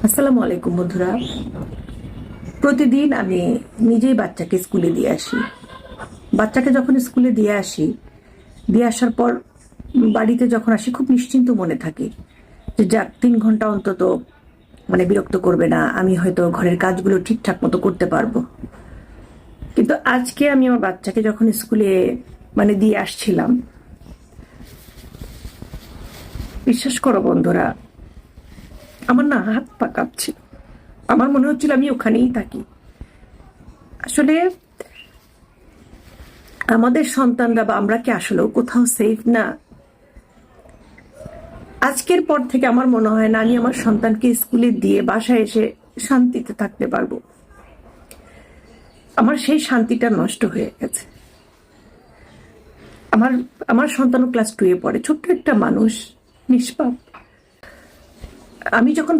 আসসালামু আলাইকুম বন্ধুরা। প্রতিদিন আমি নিজেই বাচ্চাকে স্কুলে দিয়ে আসি। বাচ্চাকে যখন স্কুলে দিয়ে আসি, দিয়ে আসার পর বাড়িতে যখন আসি খুব নিশ্চিন্ত মনে থাকি যে যাক 3 ঘন্টা অন্তত বিরক্ত করবে না, আমি হয়তো ঘরের কাজগুলো ঠিকঠাক মতো করতে পারবো। কিন্তু আজকে আমি আমার বাচ্চাকে যখন স্কুলে দিয়ে আসছিলাম, বিশ্বাস করো বন্ধুরা, আমার না হাত পা কাঁপছিল। আমার মনে হচ্ছিল আমি ওখানেই থাকি। আসলে আমাদের সন্তানরা বা আমরা কি আসলেও কোথাও সেফ না? আজকের পর থেকে আমার মনে হয় না আমি আমার সন্তানকে স্কুলে দিয়ে বাসায় এসে শান্তিতে থাকতে পারবো। আমার সেই শান্তিটা নষ্ট হয়ে গেছে। আমার আমার সন্তানও ক্লাস 2-এ পড়ে, ছোট্ট একটা মানুষ, নিষ্পাপ। আমি যখন